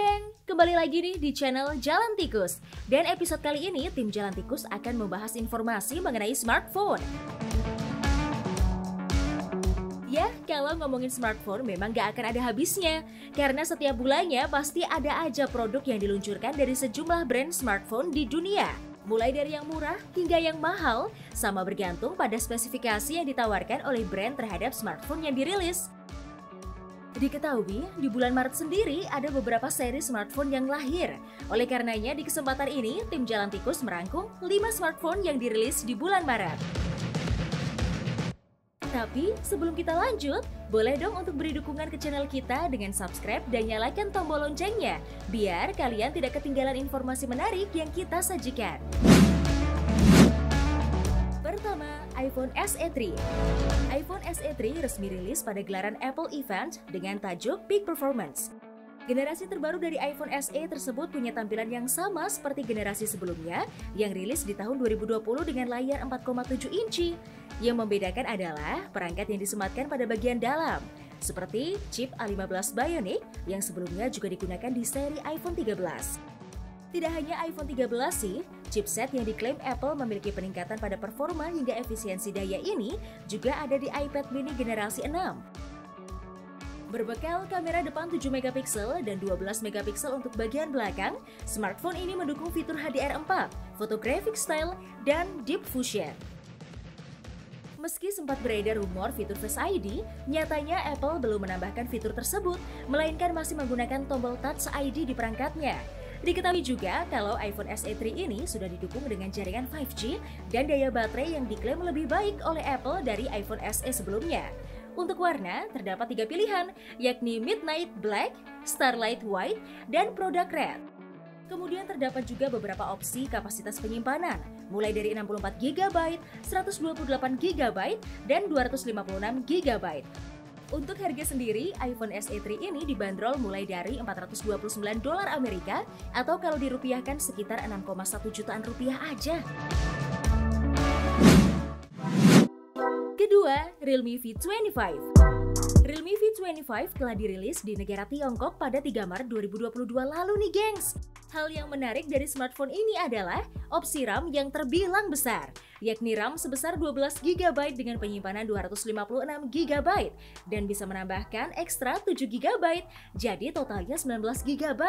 geng, kembali lagi nih di channel Jalan Tikus. Dan episode kali ini tim Jalan Tikus akan membahas informasi mengenai smartphone. Ya, kalau ngomongin smartphone memang gak akan ada habisnya. Karena setiap bulannya pasti ada aja produk yang diluncurkan dari sejumlah brand smartphone di dunia. Mulai dari yang murah hingga yang mahal, sama bergantung pada spesifikasi yang ditawarkan oleh brand terhadap smartphone yang dirilis. Diketahui, di bulan Maret sendiri ada beberapa seri smartphone yang lahir. Oleh karenanya, di kesempatan ini, tim Jalan Tikus merangkum 5 smartphone yang dirilis di bulan Maret. Tapi, sebelum kita lanjut, boleh dong untuk beri dukungan ke channel kita dengan subscribe dan nyalakan tombol loncengnya, biar kalian tidak ketinggalan informasi menarik yang kita sajikan. Pertama, iPhone SE 3. iPhone SE 3 resmi rilis pada gelaran Apple Event dengan tajuk Peak Performance. Generasi terbaru dari iPhone SE tersebut punya tampilan yang sama seperti generasi sebelumnya yang rilis di tahun 2020 dengan layar 4,7 inci. Yang membedakan adalah perangkat yang disematkan pada bagian dalam, seperti chip A15 Bionic yang sebelumnya juga digunakan di seri iPhone 13. Tidak hanya iPhone 13 sih, chipset yang diklaim Apple memiliki peningkatan pada performa hingga efisiensi daya ini juga ada di iPad mini generasi 6. Berbekal kamera depan 7 megapiksel dan 12 megapiksel untuk bagian belakang, smartphone ini mendukung fitur HDR4, photographic style, dan Deep Fusion. Meski sempat beredar rumor fitur Face ID, nyatanya Apple belum menambahkan fitur tersebut, melainkan masih menggunakan tombol Touch ID di perangkatnya. Diketahui juga kalau iPhone SE 3 ini sudah didukung dengan jaringan 5G dan daya baterai yang diklaim lebih baik oleh Apple dari iPhone SE sebelumnya. Untuk warna, terdapat 3 pilihan, yakni Midnight Black, Starlight White, dan Product Red. Kemudian terdapat juga beberapa opsi kapasitas penyimpanan, mulai dari 64GB, 128GB, dan 256GB. Untuk harga sendiri, iPhone SE 3 ini dibanderol mulai dari $429 Amerika atau kalau dirupiahkan sekitar 6,1 jutaan rupiah aja. Kedua, Realme V25. Realme V25 telah dirilis di negara Tiongkok pada 3 Maret 2022 lalu nih gengs. Hal yang menarik dari smartphone ini adalah opsi RAM yang terbilang besar, yakni RAM sebesar 12GB dengan penyimpanan 256GB dan bisa menambahkan ekstra 7GB, jadi totalnya 19GB.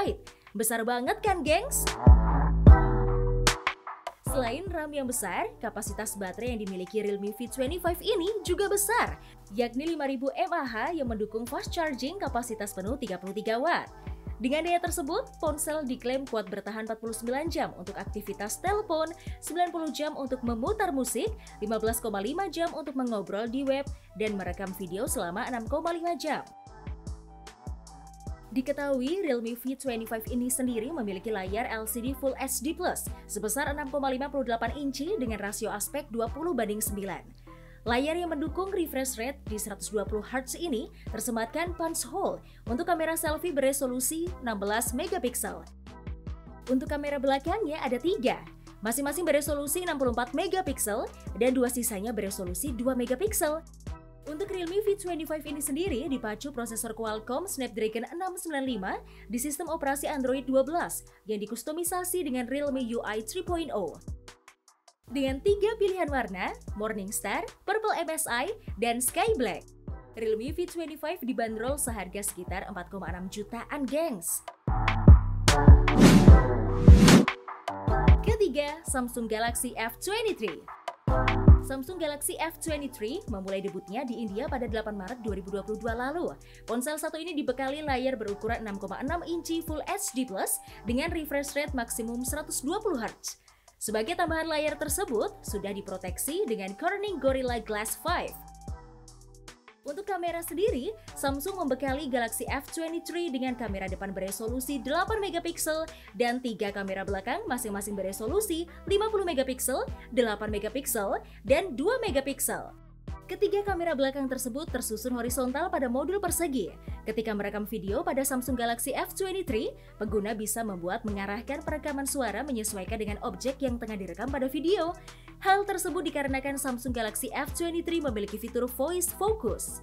Besar banget kan gengs? Selain RAM yang besar, kapasitas baterai yang dimiliki Realme V25 ini juga besar, yakni 5000 mAh yang mendukung fast charging kapasitas penuh 33 Watt. Dengan daya tersebut, ponsel diklaim kuat bertahan 49 jam untuk aktivitas telepon, 90 jam untuk memutar musik, 15,5 jam untuk mengobrol di web, dan merekam video selama 6,5 jam. Diketahui Realme V25 ini sendiri memiliki layar LCD Full HD Plus sebesar 6,58 inci dengan rasio aspek 20:9. Layar yang mendukung refresh rate di 120Hz ini tersematkan punch hole untuk kamera selfie beresolusi 16 megapiksel. Untuk kamera belakangnya ada 3, masing-masing beresolusi 64 megapiksel dan 2 sisanya beresolusi 2 megapiksel. Untuk Realme V25 ini sendiri dipacu prosesor Qualcomm Snapdragon 695 di sistem operasi Android 12 yang dikustomisasi dengan Realme UI 3.0. Dengan 3 pilihan warna, Morningstar, Purple MSI, dan Sky Black. Realme V25 dibanderol seharga sekitar 4,6 jutaan gengs. Ketiga, Samsung Galaxy F23. Samsung Galaxy F23 memulai debutnya di India pada 8 Maret 2022 lalu. Ponsel satu ini dibekali layar berukuran 6,6 inci Full HD Plus dengan refresh rate maksimum 120Hz. Sebagai tambahan layar tersebut, sudah diproteksi dengan Corning Gorilla Glass 5. Untuk kamera sendiri, Samsung membekali Galaxy F23 dengan kamera depan beresolusi 8 megapiksel dan 3 kamera belakang masing-masing beresolusi 50 megapiksel, 8 megapiksel, dan 2 megapiksel. Ketiga kamera belakang tersebut tersusun horizontal pada modul persegi. Ketika merekam video pada Samsung Galaxy F23, pengguna bisa membuat mengarahkan perekaman suara menyesuaikan dengan objek yang tengah direkam pada video. Hal tersebut dikarenakan Samsung Galaxy F23 memiliki fitur Voice Focus.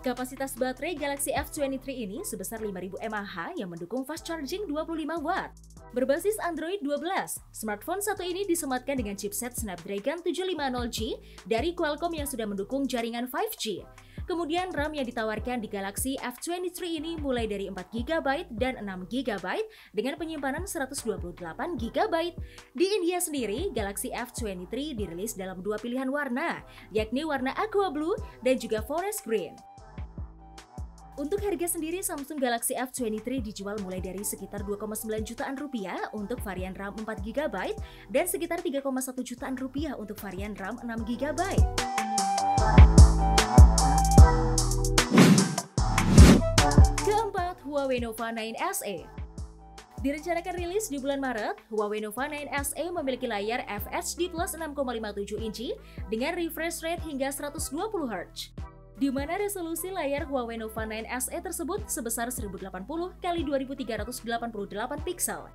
Kapasitas baterai Galaxy F23 ini sebesar 5000 mAh yang mendukung fast charging 25 watt. Berbasis Android 12, smartphone satu ini disematkan dengan chipset Snapdragon 750G dari Qualcomm yang sudah mendukung jaringan 5G. Kemudian RAM yang ditawarkan di Galaxy F23 ini mulai dari 4GB dan 6GB dengan penyimpanan 128GB. Di India sendiri, Galaxy F23 dirilis dalam dua pilihan warna, yakni warna aqua blue dan juga forest green. Untuk harga sendiri, Samsung Galaxy F23 dijual mulai dari sekitar 2,9 jutaan rupiah untuk varian RAM 4GB dan sekitar 3,1 jutaan rupiah untuk varian RAM 6GB. Keempat, Huawei Nova 9 SE. Direncanakan rilis di bulan Maret, Huawei Nova 9 SE memiliki layar FHD Plus 6,57 inci dengan refresh rate hingga 120Hz. Di mana resolusi layar Huawei Nova 9 SE tersebut sebesar 1080 x 2388 piksel.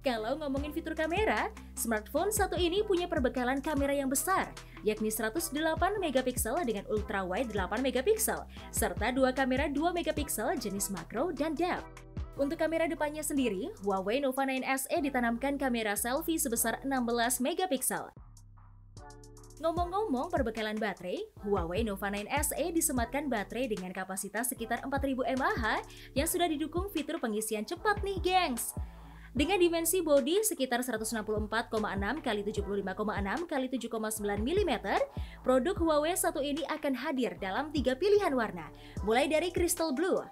Kalau ngomongin fitur kamera, smartphone satu ini punya perbekalan kamera yang besar, yakni 108 megapiksel dengan ultra wide 8 megapiksel, serta dua kamera 2 megapiksel jenis makro dan depth. Untuk kamera depannya sendiri, Huawei Nova 9 SE ditanamkan kamera selfie sebesar 16 megapiksel. Ngomong-ngomong perbekalan baterai, Huawei Nova 9 SE disematkan baterai dengan kapasitas sekitar 4000 mAh yang sudah didukung fitur pengisian cepat nih gengs. Dengan dimensi bodi sekitar 164,6 x 75,6 x 7,9 mm, produk Huawei satu ini akan hadir dalam 3 pilihan warna, mulai dari crystal blue,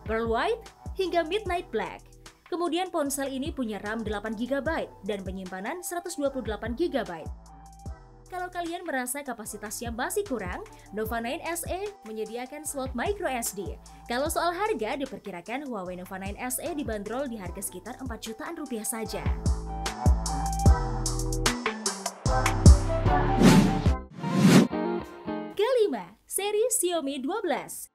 pearl white, hingga midnight black. Kemudian ponsel ini punya RAM 8GB dan penyimpanan 128GB. Kalau kalian merasa kapasitasnya masih kurang, Nova 9 SE menyediakan slot microSD. Kalau soal harga, diperkirakan Huawei Nova 9 SE dibanderol di harga sekitar 4 jutaan rupiah saja. Kelima, seri Xiaomi 12.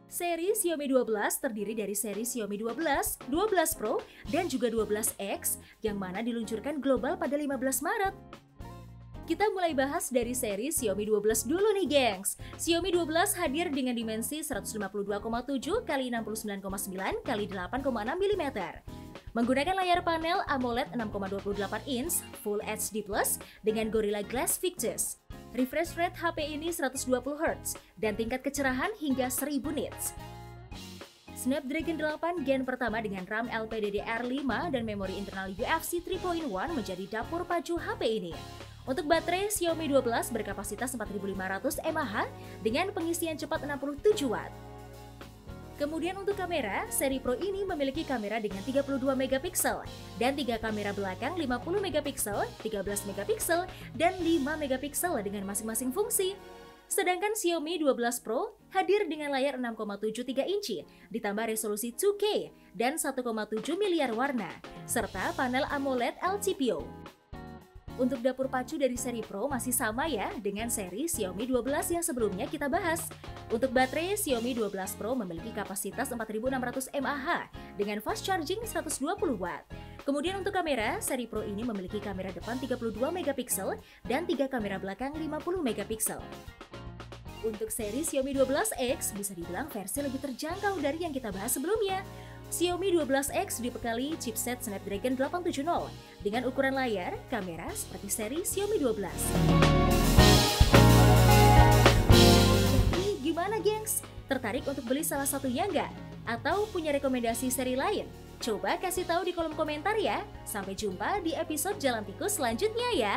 Seri Xiaomi 12 terdiri dari seri Xiaomi 12, 12 Pro, dan juga 12X yang mana diluncurkan global pada 15 Maret. Kita mulai bahas dari seri Xiaomi 12 dulu nih gengs. Xiaomi 12 hadir dengan dimensi 152,7 x 69,9 x 8,6 mm. Menggunakan layar panel AMOLED 6,28 inch Full HD Plus dengan Gorilla Glass Victus. Refresh rate HP ini 120Hz dan tingkat kecerahan hingga 1000 nits. Snapdragon 8 Gen pertama dengan RAM LPDDR5 dan memori internal UFC 3.1 menjadi dapur pacu HP ini. Untuk baterai, Xiaomi 12 berkapasitas 4500 mAh dengan pengisian cepat 67 Watt. Kemudian untuk kamera, seri Pro ini memiliki kamera dengan 32 megapiksel dan 3 kamera belakang 50 megapiksel, 13 megapiksel, dan 5 megapiksel dengan masing-masing fungsi. Sedangkan Xiaomi 12 Pro hadir dengan layar 6,73 inci, ditambah resolusi 2K dan 1,7 miliar warna, serta panel AMOLED LTPO. Untuk dapur pacu dari seri Pro masih sama ya dengan seri Xiaomi 12 yang sebelumnya kita bahas. Untuk baterai, Xiaomi 12 Pro memiliki kapasitas 4600 mAh dengan fast charging 120 Watt. Kemudian untuk kamera, seri Pro ini memiliki kamera depan 32 megapiksel dan 3 kamera belakang 50 megapiksel. Untuk seri Xiaomi 12X bisa dibilang versi lebih terjangkau dari yang kita bahas sebelumnya. Xiaomi 12X dibekali chipset Snapdragon 870 dengan ukuran layar, kamera seperti seri Xiaomi 12. Jadi gimana gengs? Tertarik untuk beli salah satunya nggak? Atau punya rekomendasi seri lain? Coba kasih tahu di kolom komentar ya. Sampai jumpa di episode Jalan Tikus selanjutnya ya.